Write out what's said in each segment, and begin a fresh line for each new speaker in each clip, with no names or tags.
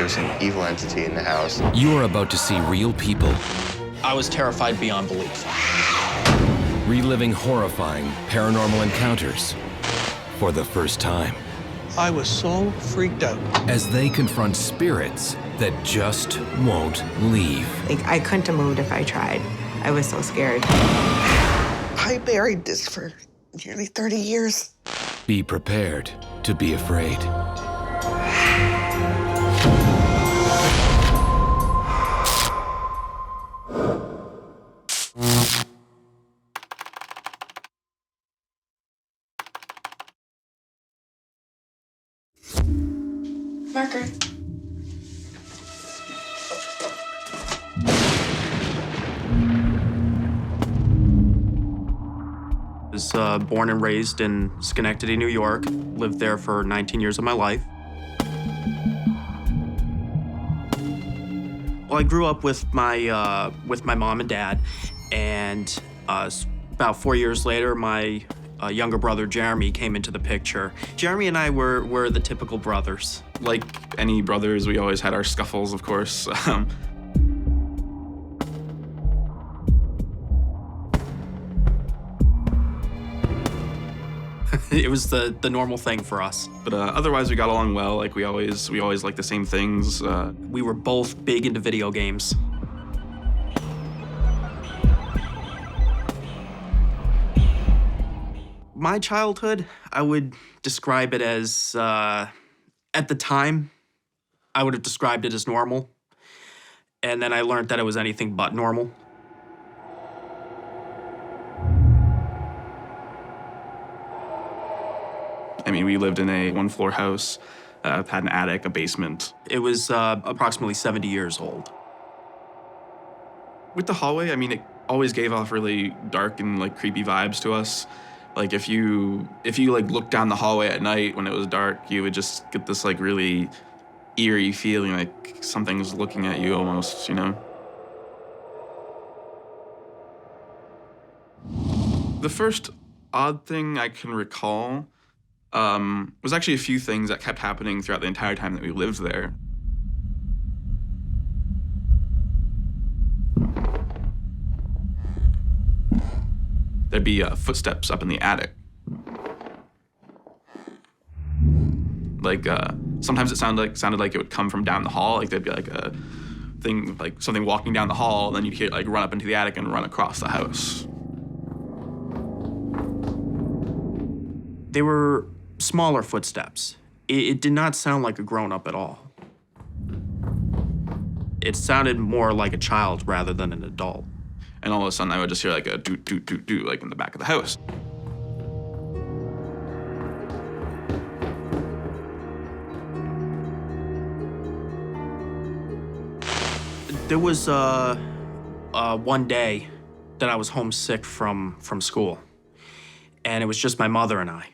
there's an evil entity in the house.
You are about to see real people
I was terrified beyond belief.
reliving horrifying paranormal encounters for the first time
I was so freaked out.
as they confront spirits that just won't leave.
Like, I couldn't have moved if I tried. I was so scared.
I buried this for nearly 30 years.
Be prepared to be afraid.
Marker.
I was born and raised in Schenectady, New York. Lived there for 19 years of my life. Well, I grew up with my mom and dad, and about 4 years later, my younger brother Jeremy came into the picture. Jeremy and I were the typical brothers.
Like any brothers, we always had our scuffles, of course.
It was the normal thing for us.
But otherwise, we got along well. Like we always liked the same things.
We were both big into video games. My childhood, I would describe it as, at the time, I would have described it as normal. And then I learned that it was anything but normal.
I mean, we lived in a one-floor house, had an attic, a basement.
It was approximately 70 years old.
With the hallway, I mean, it always gave off really dark and like creepy vibes to us. Like if you like looked down the hallway at night when it was dark, you would just get this like really eerie feeling like something's looking at you almost, you know? The first odd thing I can recall was actually a few things that kept happening throughout the entire time that we lived there. There'd be footsteps up in the attic. Like sometimes it sounded like it would come from down the hall. Like there'd be like a thing, like something walking down the hall, and then you'd hear it like run up into the attic and run across the house.
They were smaller footsteps. It did not sound like a grown-up at all. It sounded more like a child rather than an adult.
And all of a sudden I would just hear like a doot, doot, doot, doot, like in the back of the house.
There was one day that I was homesick from school, and it was just my mother and I.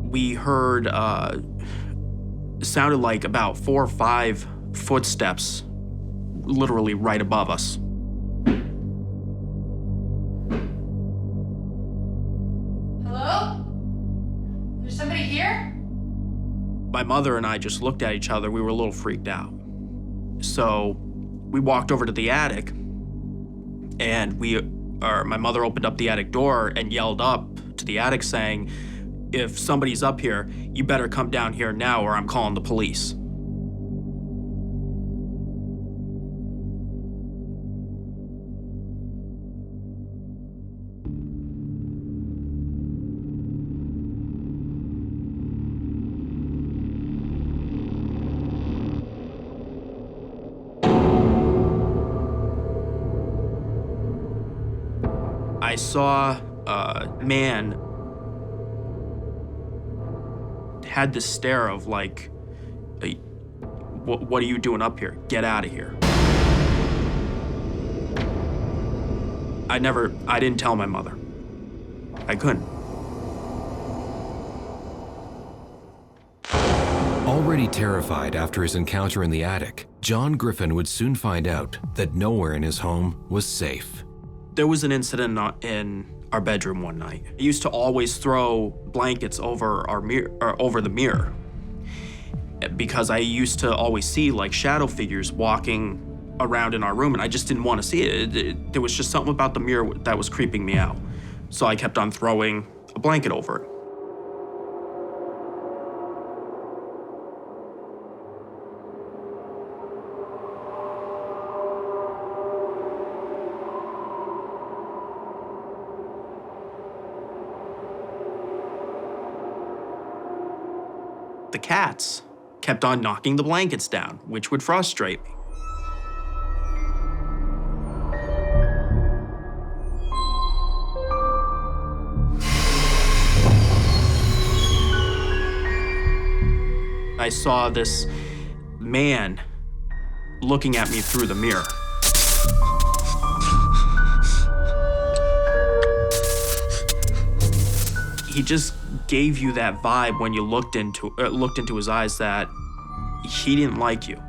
We heard, it sounded like about 4 or 5 footsteps literally right above us.
Hello? There's somebody here?
My mother and I just looked at each other. We were a little freaked out. So we walked over to the attic, and my mother opened up the attic door and yelled up to the attic saying, "If somebody's up here, you better come down here now or I'm calling the police." I saw a man had this stare of like, what are you doing up here? Get out of here. I didn't tell my mother. I couldn't.
Already terrified after his encounter in the attic, John Griffin would soon find out that nowhere in his home was safe.
There was an incident in our bedroom one night. I used to always throw blankets over our mirror, or over the mirror, because I used to always see like shadow figures walking around in our room, and I just didn't want to see it. There was just something about the mirror that was creeping me out. So I kept on throwing a blanket over it. The cats kept on knocking the blankets down, which would frustrate me. I saw this man looking at me through the mirror. He just gave you that vibe when you looked into his eyes that he didn't like you.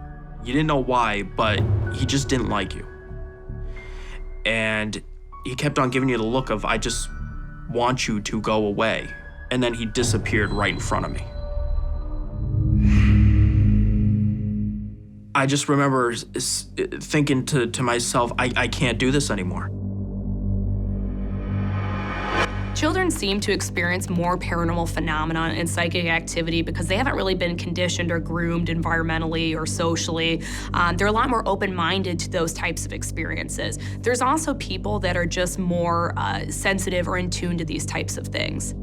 You didn't know why, but he just didn't like you. And he kept on giving you the look of, I just want you to go away. And then he disappeared right in front of me. I just remember thinking to myself, I can't do this anymore.
Children seem to experience more paranormal phenomena and psychic activity because they haven't really been conditioned or groomed environmentally or socially. They're a lot more open-minded to those types of experiences. There's also people that are just more sensitive or in tune to these types of things.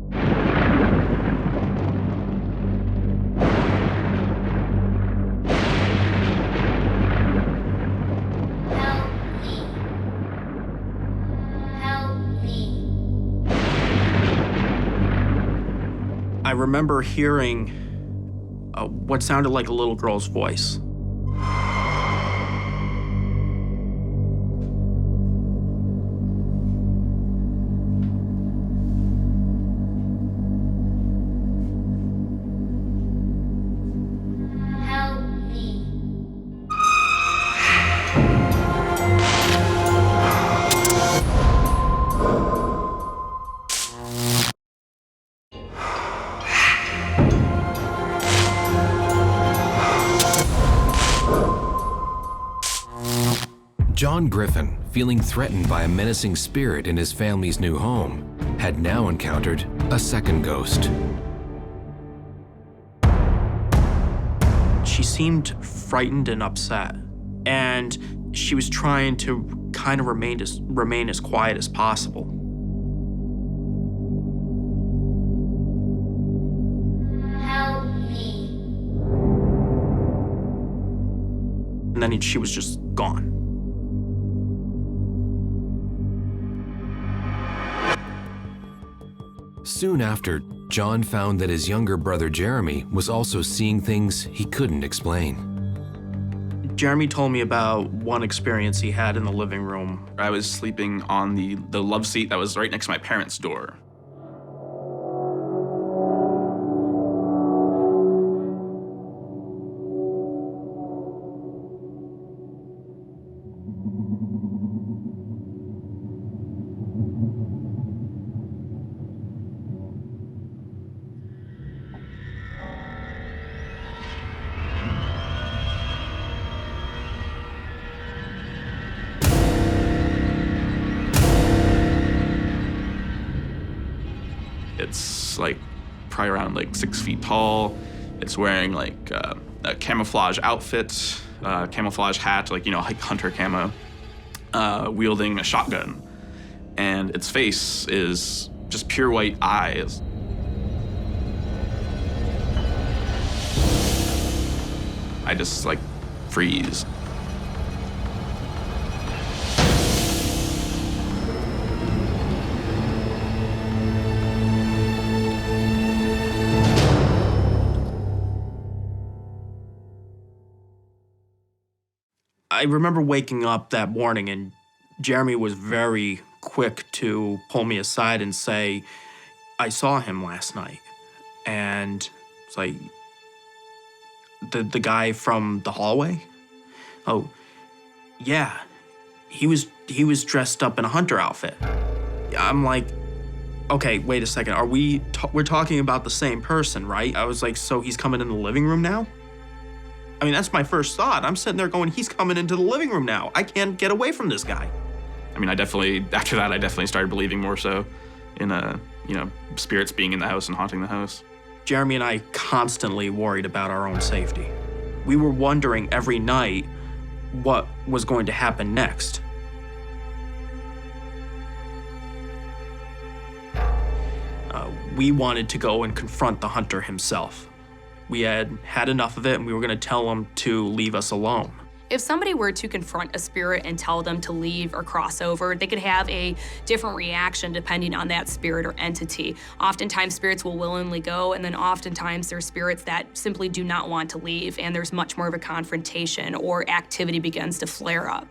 I remember hearing what sounded like a little girl's voice.
John Griffin, feeling threatened by a menacing spirit in his family's new home, had now encountered a second ghost.
She seemed frightened and upset, and she was trying to kind of remain as quiet as possible.
Help me.
And then she was just gone.
Soon after, John found that his younger brother Jeremy was also seeing things he couldn't explain.
Jeremy told me about one experience he had in the living room.
I was sleeping on the love seat that was right next to my parents' door. It's like probably around like 6 feet tall. It's wearing like a camouflage outfit, camouflage hat, like, you know, like hunter camo, wielding a shotgun. And its face is just pure white eyes. I just like freeze.
I remember waking up that morning and Jeremy was very quick to pull me aside and say, I saw him last night. And it's like, The guy from the hallway? Oh, yeah. He was dressed up in a hunter outfit. I'm like, okay, wait a second. We're talking about the same person, right? I was like, so he's coming in the living room now? I mean, that's my first thought. I'm sitting there going, he's coming into the living room now. I can't get away from this guy.
I mean, after that, I definitely started believing more so in, spirits being in the house and haunting the house.
Jeremy and I constantly worried about our own safety. We were wondering every night what was going to happen next. We wanted to go and confront the hunter himself. We had had enough of it, and we were going to tell him to leave us alone.
If somebody were to confront a spirit and tell them to leave or cross over, they could have a different reaction depending on that spirit or entity. Oftentimes, spirits will willingly go, and then oftentimes there's spirits that simply do not want to leave, and there's much more of a confrontation or activity begins to flare up.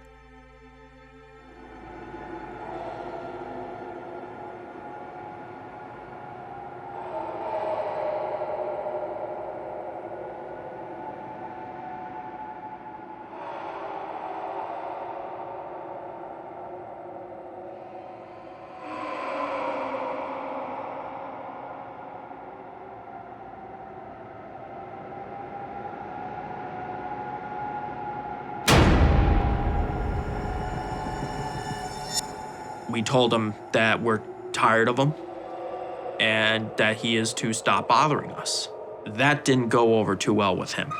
We told him that we're tired of him and that he is to stop bothering us. That didn't go over too well with him.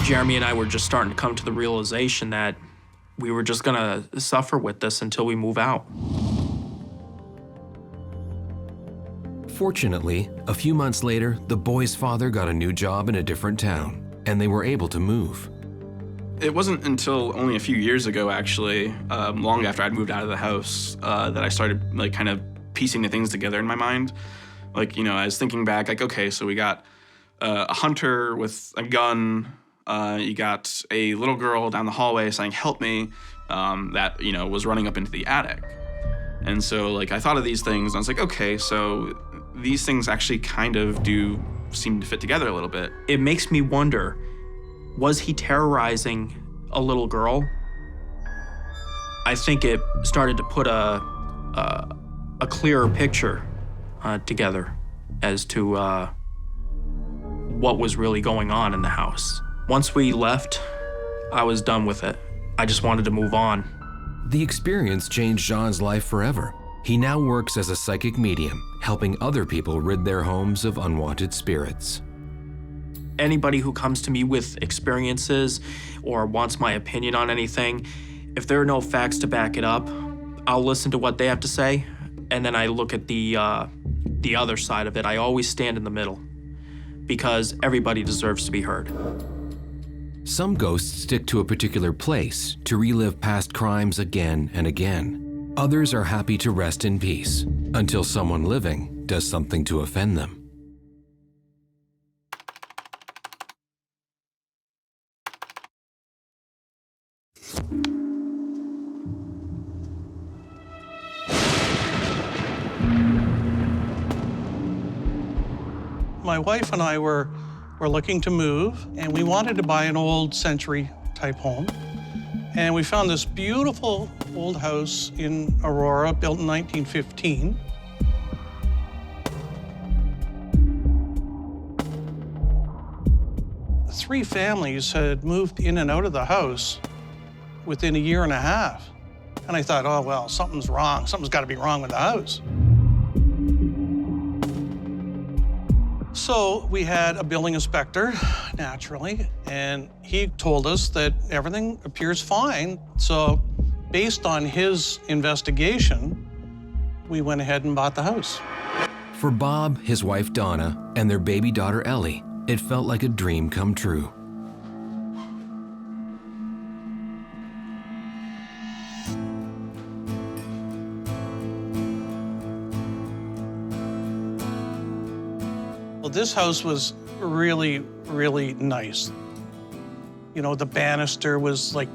Jeremy and I were just starting to come to the realization that we were just gonna suffer with this until we move out.
Fortunately, a few months later, the boy's father got a new job in a different town, and they were able to move.
It wasn't until only a few years ago, actually, long after I'd moved out of the house, that I started kind of piecing the things together in my mind. I was thinking back, okay, so we got a hunter with a gun. You got a little girl down the hallway saying, "Help me," that, was running up into the attic. And so, I thought of these things, and I was like, okay, so these things actually kind of do seem to fit together a little bit.
It makes me wonder, was he terrorizing a little girl? I think it started to put a clearer picture together as to what was really going on in the house. Once we left, I was done with it. I just wanted to move on.
The experience changed Jean's life forever. He now works as a psychic medium, helping other people rid their homes of unwanted spirits.
Anybody who comes to me with experiences or wants my opinion on anything, if there are no facts to back it up, I'll listen to what they have to say, and then I look at the other side of it. I always stand in the middle, because everybody deserves to be heard.
Some ghosts stick to a particular place to relive past crimes again and again. Others are happy to rest in peace until someone living does something to offend them.
My wife and I were looking to move, and we wanted to buy an old century type home. And we found this beautiful old house in Aurora, built in 1915. Three families had moved in and out of the house within a year and a half. And I thought, oh, well, something's wrong. Something's got to be wrong with the house. So we had a building inspector, naturally, and he told us that everything appears fine. So based on his investigation, we went ahead and bought the house.
For Bob, his wife Donna, and their baby daughter Ellie, it felt like a dream come true.
Well, this house was really, really nice. You know, the banister was like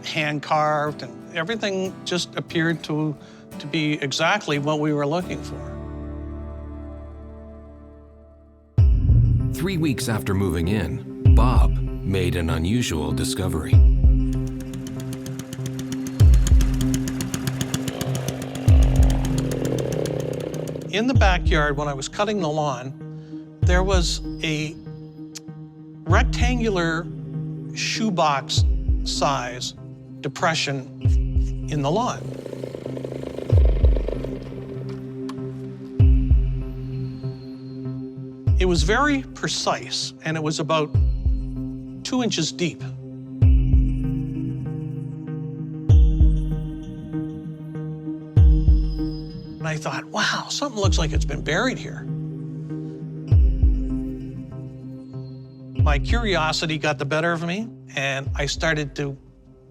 hand-carved, and everything just appeared to be exactly what we were looking for.
3 weeks after moving in, Bob made an unusual discovery.
In the backyard, when I was cutting the lawn, there was a rectangular shoebox size depression in the lawn. It was very precise, and it was about 2 inches deep. And I thought, wow, something looks like it's been buried here. My curiosity got the better of me, and I started to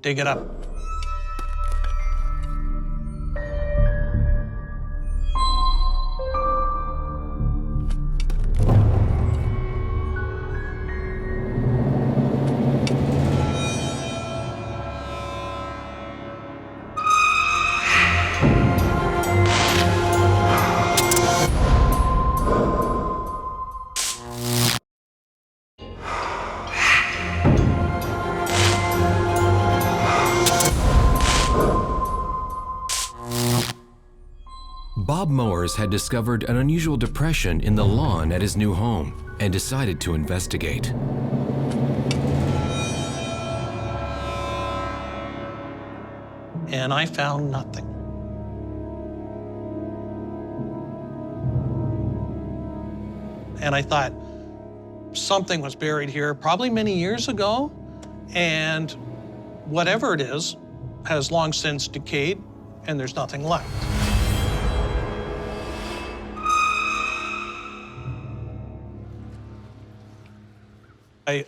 dig it up.
Bob Mowers had discovered an unusual depression in the lawn at his new home and decided to investigate.
And I found nothing. And I thought something was buried here probably many years ago, and whatever it is has long since decayed, and there's nothing left.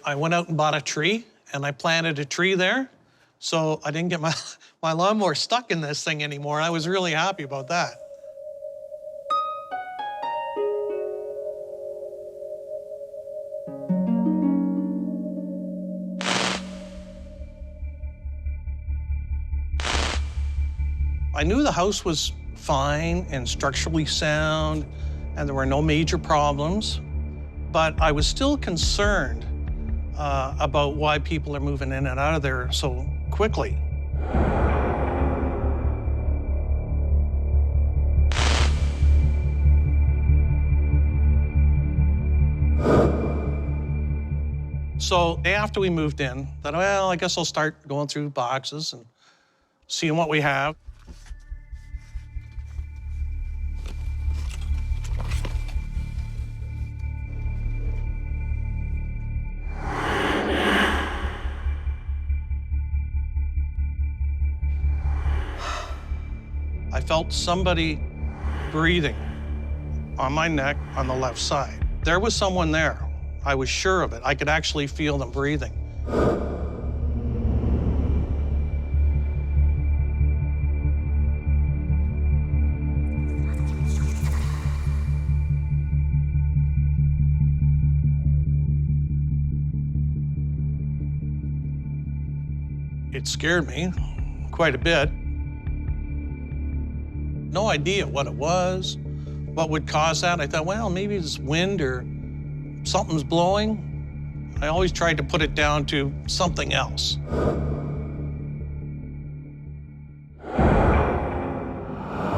I went out and bought a tree, and I planted a tree there, so I didn't get my lawnmower stuck in this thing anymore. I was really happy about that. I knew the house was fine and structurally sound, and there were no major problems, but I was still concerned about why people are moving in and out of there so quickly. So after we moved in, I thought, well, I guess I'll start going through boxes and seeing what we have. I felt somebody breathing on my neck on the left side. There was someone there. I was sure of it. I could actually feel them breathing. It scared me quite a bit. No idea what it was, what would cause that. I thought, well, maybe it's wind or something's blowing. I always tried to put it down to something else.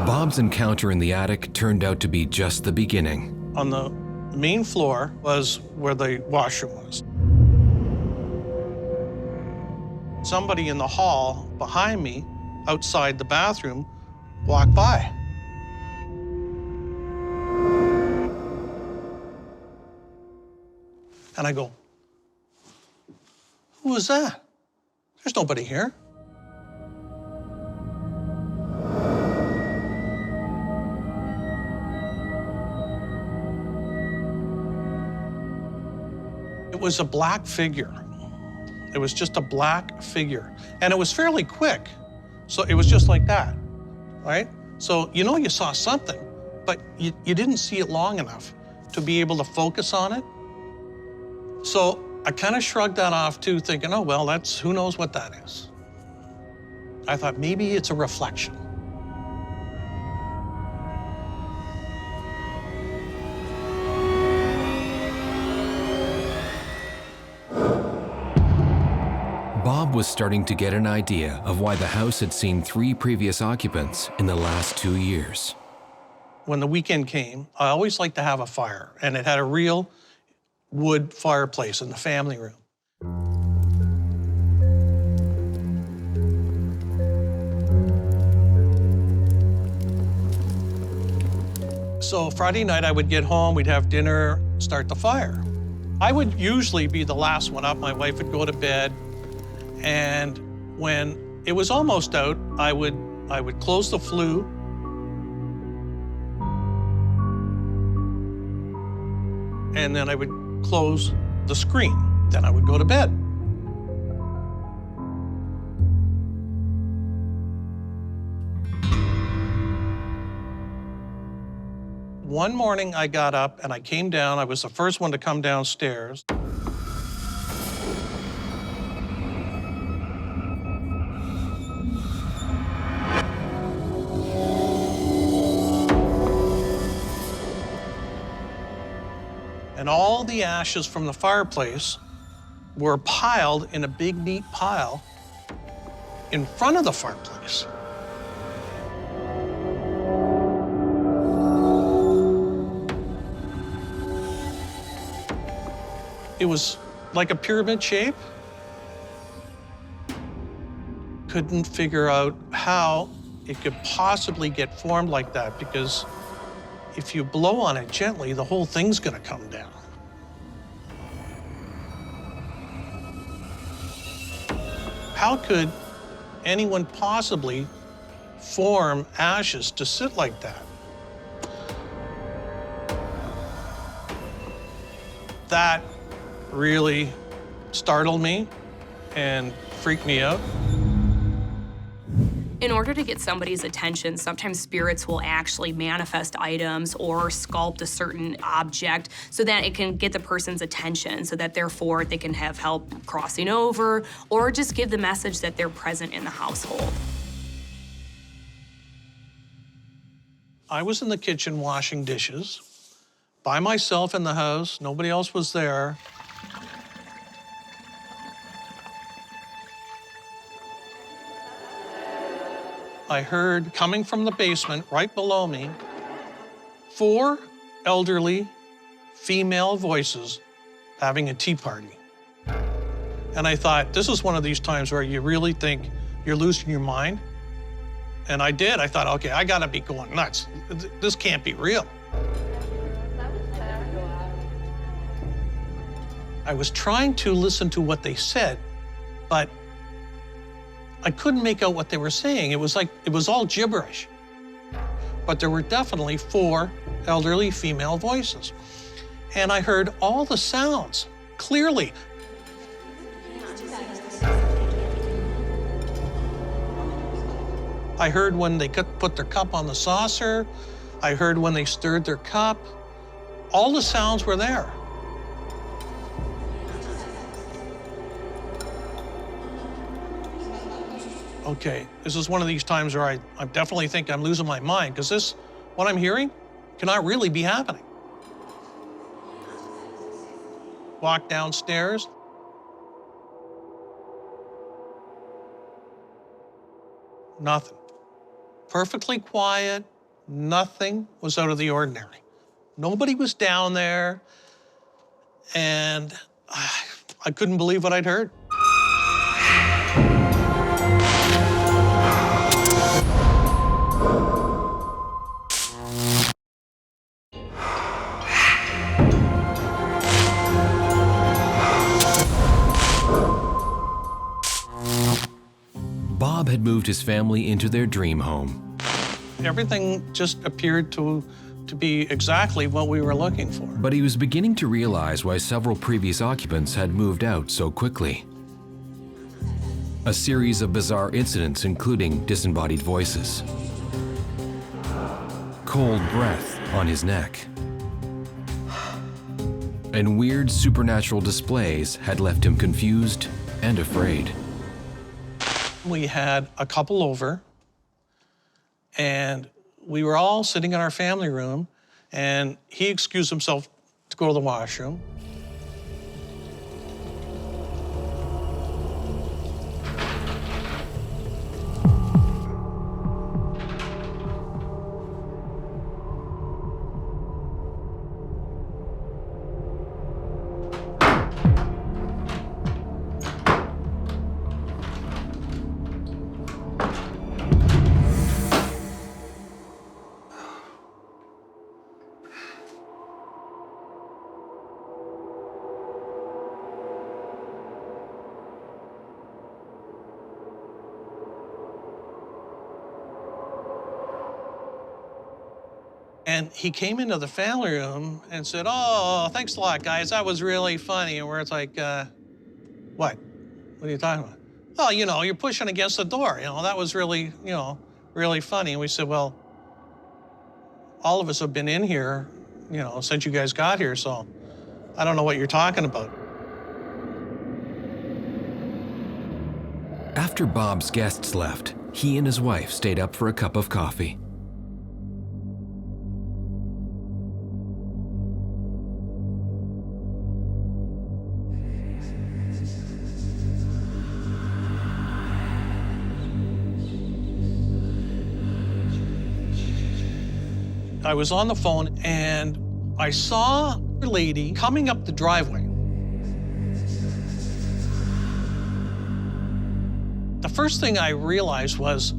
Bob's encounter in the attic turned out to be just the beginning.
On the main floor was where the washroom was. Somebody in the hall behind me, outside the bathroom, walked by. And I go, who was that? There's nobody here. It was a black figure. It was just a black figure. And it was fairly quick. So it was just like that, right? So you know you saw something, but you didn't see it long enough. to be able to focus on it. So I kind of shrugged that off too, thinking, oh, well, who knows what that is. I thought maybe it's a reflection.
Bob was starting to get an idea of why the house had seen 3 previous occupants in the last 2 years.
When the weekend came, I always liked to have a fire, and it had a real wood fireplace in the family room. So Friday night I would get home, we'd have dinner, start the fire. I would usually be the last one up. My wife would go to bed, and when it was almost out, I would close the flue, and then I would close the screen. Then I would go to bed. One morning I got up and I came down. I was the first one to come downstairs. And all the ashes from the fireplace were piled in a big, neat pile in front of the fireplace. It was like a pyramid shape. Couldn't figure out how it could possibly get formed like that, because if you blow on it gently, the whole thing's gonna come down. How could anyone possibly form ashes to sit like that? That really startled me and freaked me out.
In order to get somebody's attention, sometimes spirits will actually manifest items or sculpt a certain object so that it can get the person's attention, so that therefore they can have help crossing over or just give the message that they're present in the household.
I was in the kitchen washing dishes by myself in the house. Nobody else was there. I heard, coming from the basement right below me, 4 elderly female voices having a tea party. And I thought, this is one of these times where you really think you're losing your mind. And I did. I thought, okay, I gotta be going nuts. This can't be real. I was trying to listen to what they said, but I couldn't make out what they were saying. It was all gibberish. But there were definitely 4 elderly female voices. And I heard all the sounds clearly. I heard when they put their cup on the saucer. I heard when they stirred their cup. All the sounds were there. Okay, this is one of these times where I definitely think I'm losing my mind, because what I'm hearing cannot really be happening. Walk downstairs. Nothing. Perfectly quiet. Nothing was out of the ordinary. Nobody was down there, and I couldn't believe what I'd heard.
Bob had moved his family into their dream home.
Everything just appeared to be exactly what we were looking for.
But he was beginning to realize why several previous occupants had moved out so quickly. A series of bizarre incidents, including disembodied voices, cold breath on his neck, and weird supernatural displays had left him confused and afraid.
We had a couple over, and we were all sitting in our family room, and he excused himself to go to the washroom. And he came into the family room and said, "Oh, thanks a lot, guys. That was really funny." And we're like, what? What are you talking about? "Oh, you know, you're pushing against the door. You know, that was really, really funny." And we said, "Well, all of us have been in here, since you guys got here, so I don't know what you're talking about."
After Bob's guests left, he and his wife stayed up for a cup of coffee.
I was on the phone and I saw a lady coming up the driveway. The first thing I realized was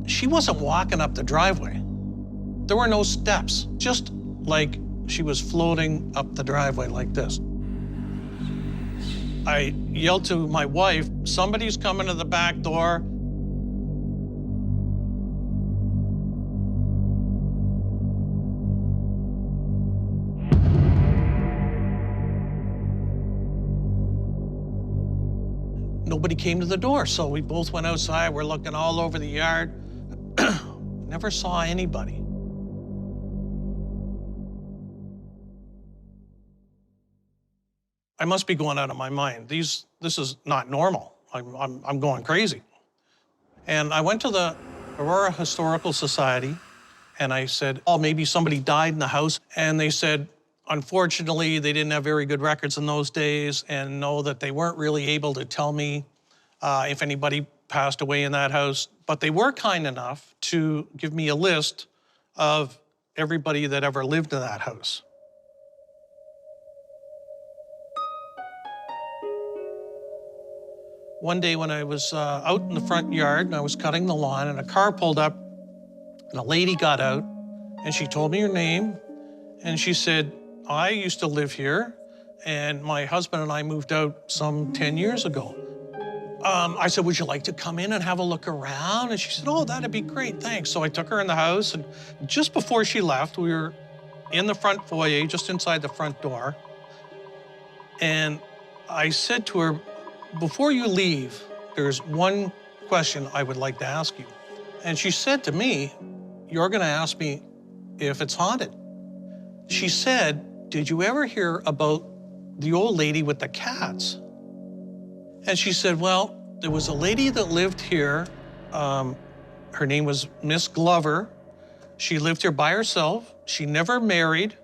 she wasn't walking up the driveway. There were no steps, just like she was floating up the driveway like this. I yelled to my wife, "Somebody's coming to the back door." Nobody came to the door, so we both went outside. We're looking all over the yard. Never saw anybody. I must be going out of my mind. This is not normal. I'm going crazy. And I went to the Aurora Historical Society, and I said, "Oh, maybe somebody died in the house." And they said, unfortunately, they didn't have very good records in those days, and know that they weren't really able to tell me if anybody passed away in that house. But they were kind enough to give me a list of everybody that ever lived in that house. One day when I was out in the front yard and I was cutting the lawn, and a car pulled up, and a lady got out, and she told me her name, and she said, "I used to live here, and my husband and I moved out some 10 years ago." I said, "Would you like to come in and have a look around?" And she said, "Oh, that'd be great, thanks." So I took her in the house, and just before she left, we were in the front foyer, just inside the front door. And I said to her, "Before you leave, there's one question I would like to ask you." And she said to me, "You're gonna ask me if it's haunted." She said, "Did you ever hear about the old lady with the cats?" And she said, "Well, there was a lady that lived here. Her name was Miss Glover. She lived here by herself. She never married,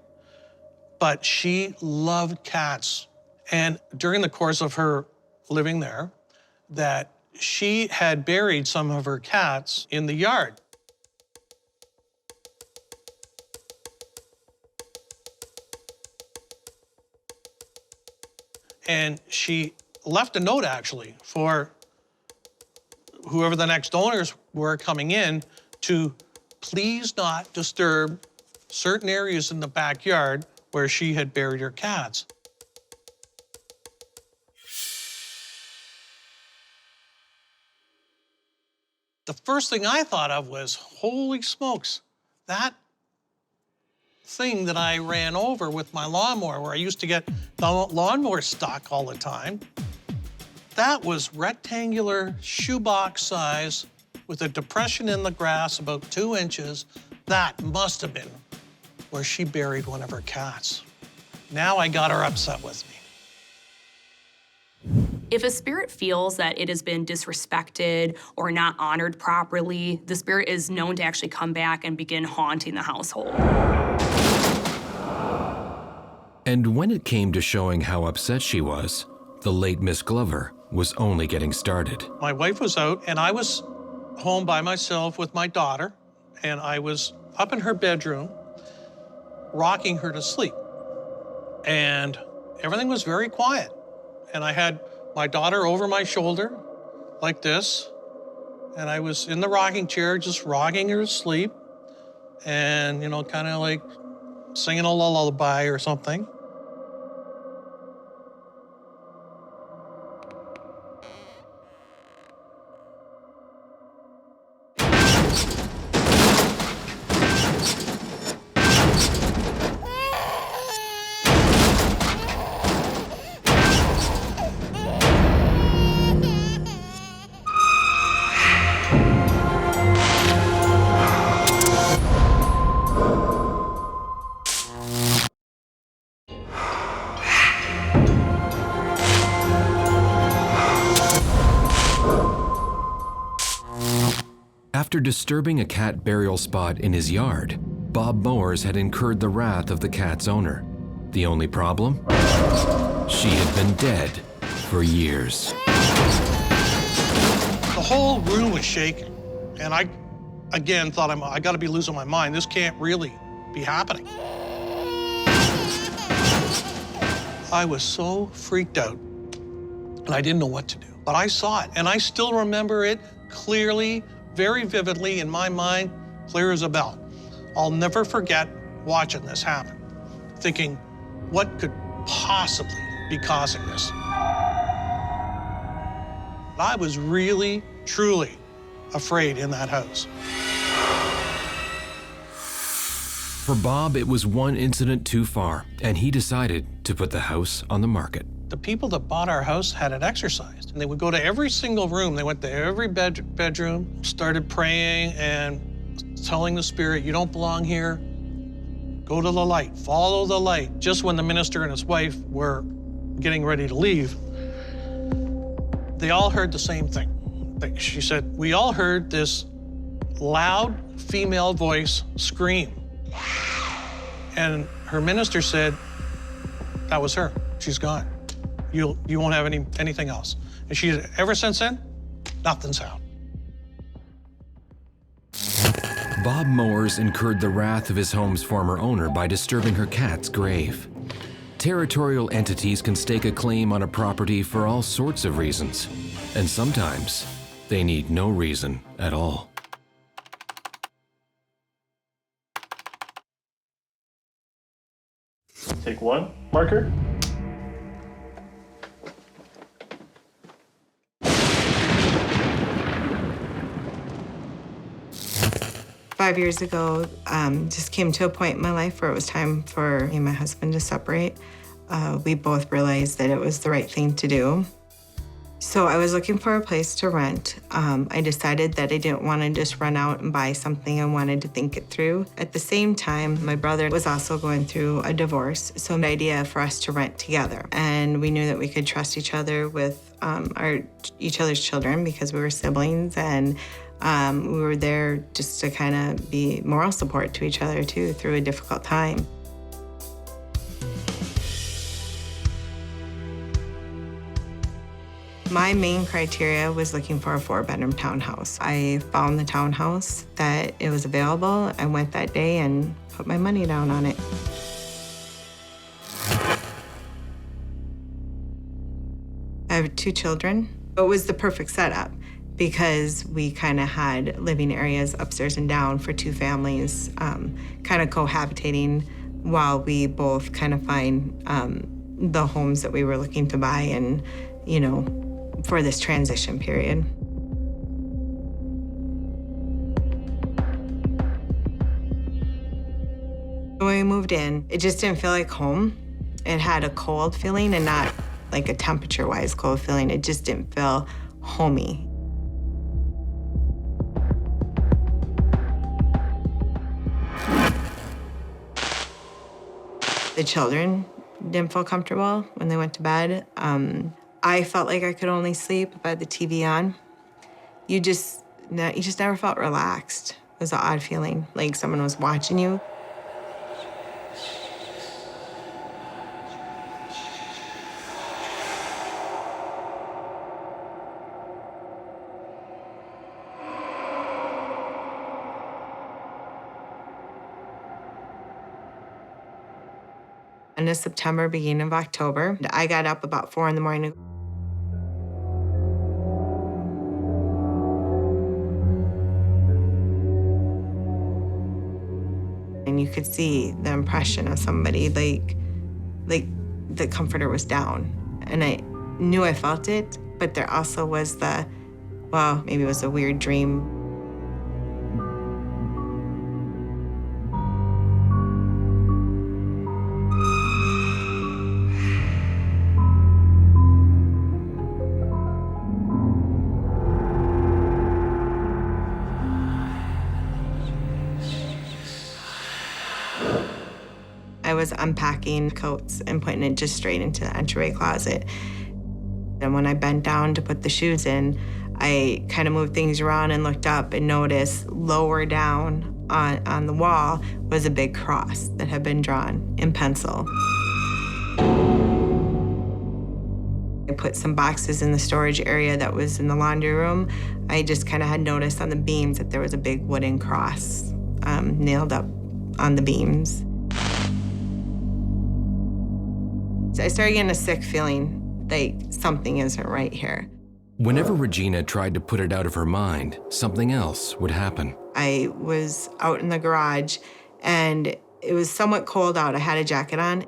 but she loved cats. And during the course of her living there, that she had buried some of her cats in the yard." And she left a note, actually, for whoever the next owners were coming in to please not disturb certain areas in the backyard where she had buried her cats. The first thing I thought of was, holy smokes, that thing that I ran over with my lawnmower, where I used to get the lawnmower stuck all the time, that was rectangular, shoebox size, with a depression in the grass about 2 inches. That must have been where she buried one of her cats. Now I got her upset with me.
If a spirit feels that it has been disrespected or not honored properly, the spirit is known to actually come back and begin haunting the household.
And when it came to showing how upset she was, the late Miss Glover was only getting started.
My wife was out, and I was home by myself with my daughter, and I was up in her bedroom, rocking her to sleep. And everything was very quiet. And I had my daughter over my shoulder like this, and I was in the rocking chair just rocking her to sleep and, you know, kind of like singing a lullaby or something.
After disturbing a cat burial spot in his yard, Bob Mowers had incurred the wrath of the cat's owner. The only problem? She had been dead for years.
The whole room was shaking, and I, again, thought I gotta be losing my mind. This can't really be happening. I was so freaked out, and I didn't know what to do. But I saw it, and I still remember it clearly, very vividly in my mind, clear as a bell. I'll never forget watching this happen, thinking, what could possibly be causing this? I was really, truly afraid in that house.
For Bob, it was one incident too far, and he decided to put the house on the market.
The people that bought our house had it exorcised, and they would go to every single room. They went to every bedroom, started praying and telling the spirit, you don't belong here. Go to the light, follow the light. Just when the minister and his wife were getting ready to leave, they all heard the same thing. She said, we all heard this loud female voice scream. And her minister said, that was her, she's gone. You won't have anything else. And she, ever since then, nothing's happened.
Bob Mowers incurred the wrath of his home's former owner by disturbing her cat's grave. Territorial entities can stake a claim on a property for all sorts of reasons, and sometimes they need no reason at all.
Take one, marker.
Five years ago, just came to a point in my life where it was time for me and my husband to separate. We both realized that it was the right thing to do. So I was looking for a place to rent. I decided that I didn't want to just run out and buy something. I wanted to think it through. At the same time, my brother was also going through a divorce, so the idea for us to rent together. And we knew that we could trust each other with each other's children because we were siblings, and we were there just to kind of be moral support to each other too through a difficult time. My main criteria was looking for a 4-bedroom townhouse. I found the townhouse that it was available. I went that day and put my money down on it. I have 2 children. It was the perfect setup because we kind of had living areas upstairs and down for 2 families, kind of cohabitating while we both kind of find the homes that we were looking to buy and, you know, for this transition period. When we moved in, it just didn't feel like home. It had a cold feeling and not like a temperature-wise cold feeling. It just didn't feel homey. The children didn't feel comfortable when they went to bed. I felt like I could only sleep if I had the TV on. You just never felt relaxed. It was an odd feeling, like someone was watching you. End of September, beginning of October, I got up about 4 in the morning. And you could see the impression of somebody, like the comforter was down. And I knew I felt it, but there also was well, maybe it was a weird dream. I was unpacking coats and putting it just straight into the entryway closet. And when I bent down to put the shoes in, I kind of moved things around and looked up and noticed lower down on the wall was a big cross that had been drawn in pencil. I put some boxes in the storage area that was in the laundry room. I just kind of had noticed on the beams that there was a big wooden cross nailed up on the beams. I started getting a sick feeling, like something isn't right here.
Whenever Regina tried to put it out of her mind, something else would happen.
I was out in the garage, and it was somewhat cold out. I had a jacket on.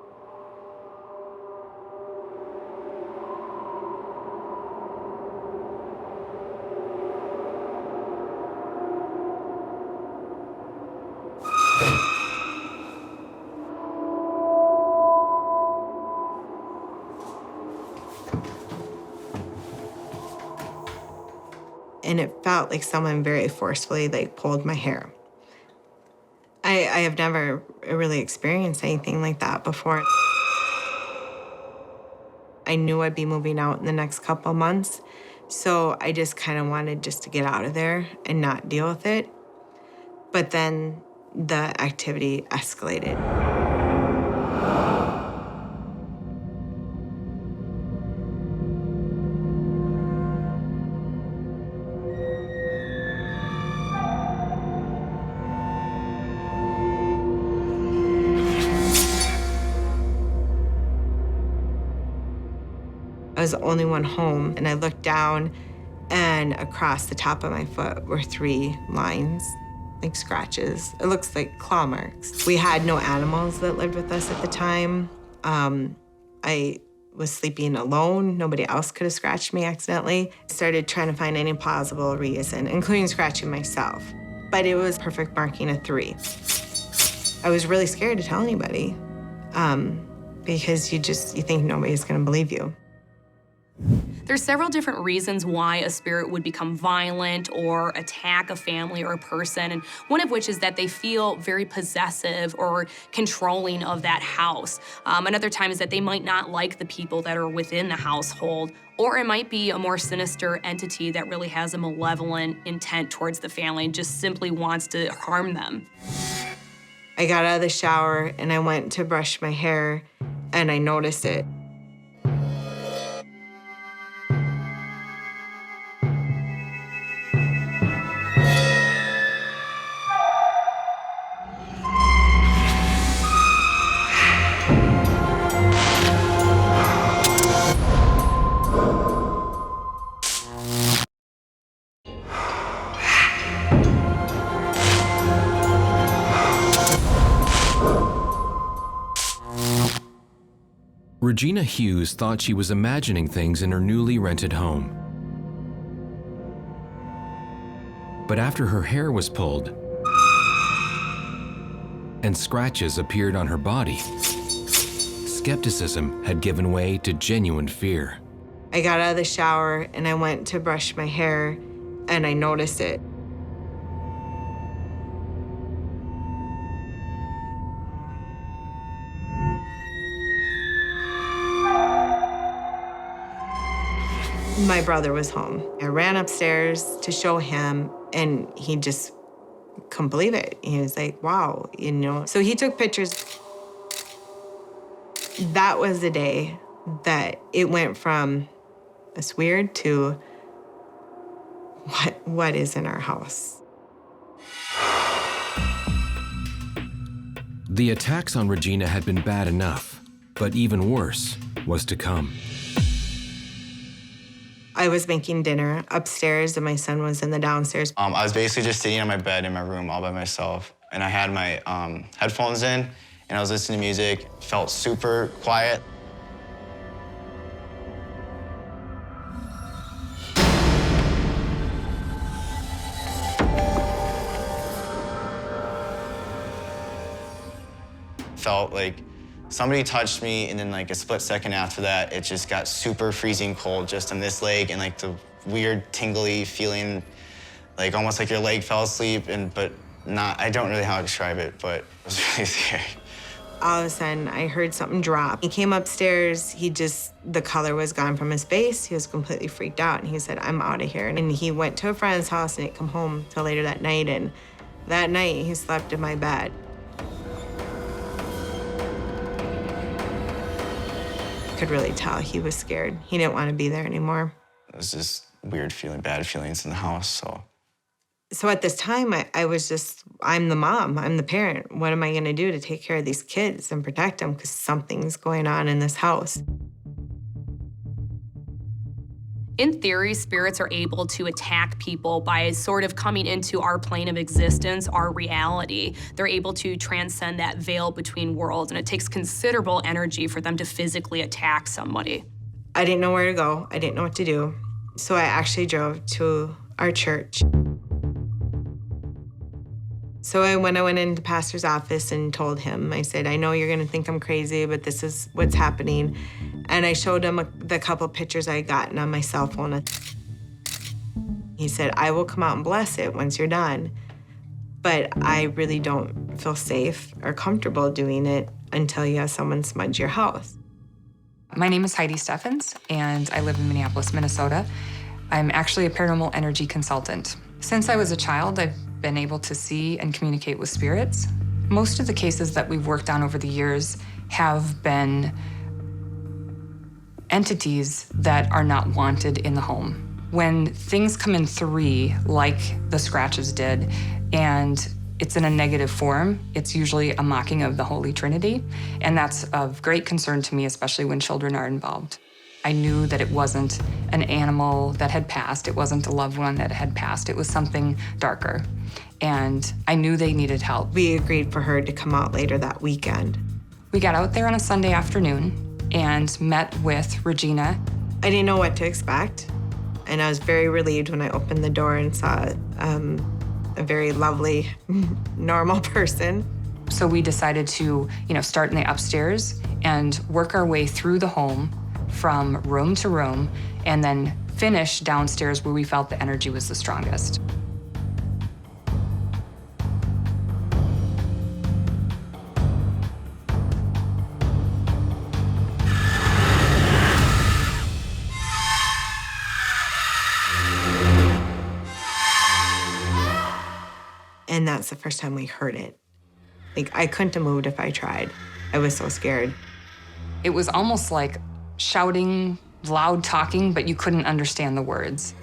And it felt like someone very forcefully pulled my hair. I have never really experienced anything like that before. I knew I'd be moving out in the next couple months, so I just kind of wanted just to get out of there and not deal with it. But then the activity escalated. I was the only one home, and I looked down, and across the top of my foot were 3 lines, like scratches. It looks like claw marks. We had no animals that lived with us at the time. I was sleeping alone. Nobody else could have scratched me accidentally. I started trying to find any plausible reason, including scratching myself. But it was perfect marking a 3. I was really scared to tell anybody because you think nobody's gonna believe you.
There's several different reasons why a spirit would become violent or attack a family or a person, and one of which is that they feel very possessive or controlling of that house. Another time is that they might not like the people that are within the household, or it might be a more sinister entity that really has a malevolent intent towards the family and just simply wants to harm them.
I got out of the shower and I went to brush my hair, and I noticed it.
Regina Hughes thought she was imagining things in her newly rented home. But after her hair was pulled and scratches appeared on her body, skepticism had given way to genuine fear.
I got out of the shower and I went to brush my hair, and I noticed it. My brother was home. I ran upstairs to show him, and he just couldn't believe it. He was like, wow, you know. So he took pictures. That was the day that it went from it's weird to what is in our house.
The attacks on Regina had been bad enough, but even worse was to come.
I was making dinner upstairs, and my son was in the downstairs.
I was basically just sitting on my bed in my room all by myself, and I had my headphones in, and I was listening to music. Felt super quiet. Felt like somebody touched me, and then like a split second after that, it just got super freezing cold just on this leg, and like the weird tingly feeling, like almost like your leg fell asleep, but not, I don't really know how to describe it, but it was really scary.
All of a sudden, I heard something drop. He came upstairs, the color was gone from his face. He was completely freaked out, and he said, I'm out of here. And he went to a friend's house and didn't come home till later that night, and that night he slept in my bed. Could really tell he was scared. He didn't want to be there anymore.
It was just weird feeling, bad feelings in the house, so.
So at this time, I was just, I'm the mom, I'm the parent. What am I gonna do to take care of these kids and protect them? Because something's going on in this house.
In theory, spirits are able to attack people by sort of coming into our plane of existence, our reality. They're able to transcend that veil between worlds, and it takes considerable energy for them to physically attack somebody.
I didn't know where to go. I didn't know what to do. So I actually drove to our church. So when I went into the pastor's office and told him, I said, I know you're gonna think I'm crazy, but this is what's happening. And I showed him the couple pictures I had gotten on my cell phone. He said, I will come out and bless it once you're done. But I really don't feel safe or comfortable doing it until you have someone smudge your house.
My name is Heidi Steffens, and I live in Minneapolis, Minnesota. I'm actually a paranormal energy consultant. Since I was a child, I've been able to see and communicate with spirits. Most of the cases that we've worked on over the years have been entities that are not wanted in the home. When things come in three, like the scratches did, and it's in a negative form, it's usually a mocking of the Holy Trinity, and that's of great concern to me, especially when children are involved. I knew that it wasn't an animal that had passed, it wasn't a loved one that had passed, it was something darker. And I knew they needed help.
We agreed for her to come out later that weekend.
We got out there on a Sunday afternoon and met with Regina.
I didn't know what to expect, and I was very relieved when I opened the door and saw a very lovely, normal person.
So we decided to, start in the upstairs and work our way through the home from room to room, and then finish downstairs where we felt the energy was the strongest.
And that's the first time we heard it. Like, I couldn't have moved if I tried. I was so scared.
It was almost like shouting, loud talking, but you couldn't understand the words.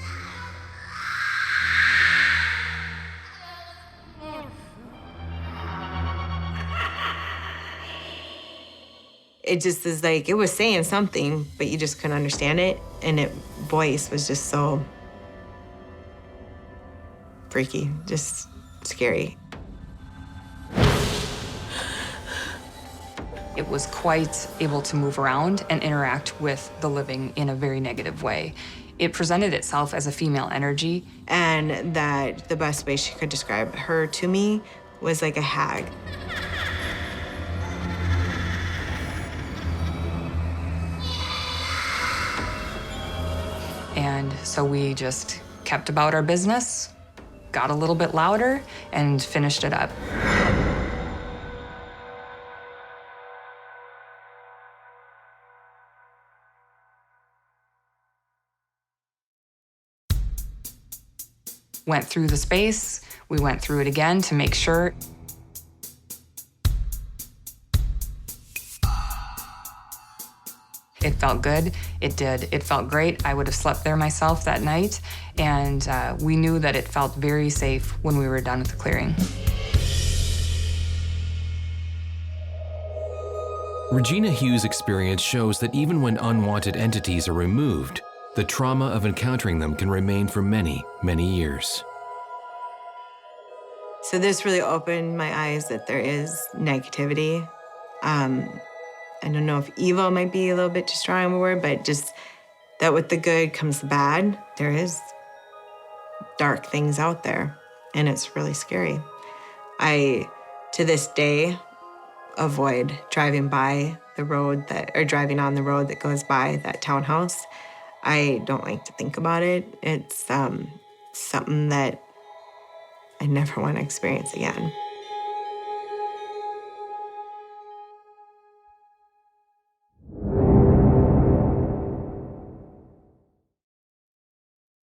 It just is like, it was saying something, but you just couldn't understand it. And its voice was just so freaky, just scary.
It was quite able to move around and interact with the living in a very negative way. It presented itself as a female energy.
And that the best way she could describe her to me was like a hag.
And so we just kept about our business, got a little bit louder, and finished it up. went through the space. We went through it again to make sure. It felt good. It did. It felt great. I would have slept there myself that night, and we knew that it felt very safe when we were done with the clearing.
Regina Hughes' experience shows that even when unwanted entities are removed, the trauma of encountering them can remain for many, many years.
So this really opened my eyes that there is negativity. I don't know if evil might be a little bit too strong of a word, but just that with the good comes the bad. There is dark things out there, and it's really scary. I, to this day, avoid driving by the road or driving on the road that goes by that townhouse. I don't like to think about it. It's something that I never want to experience again.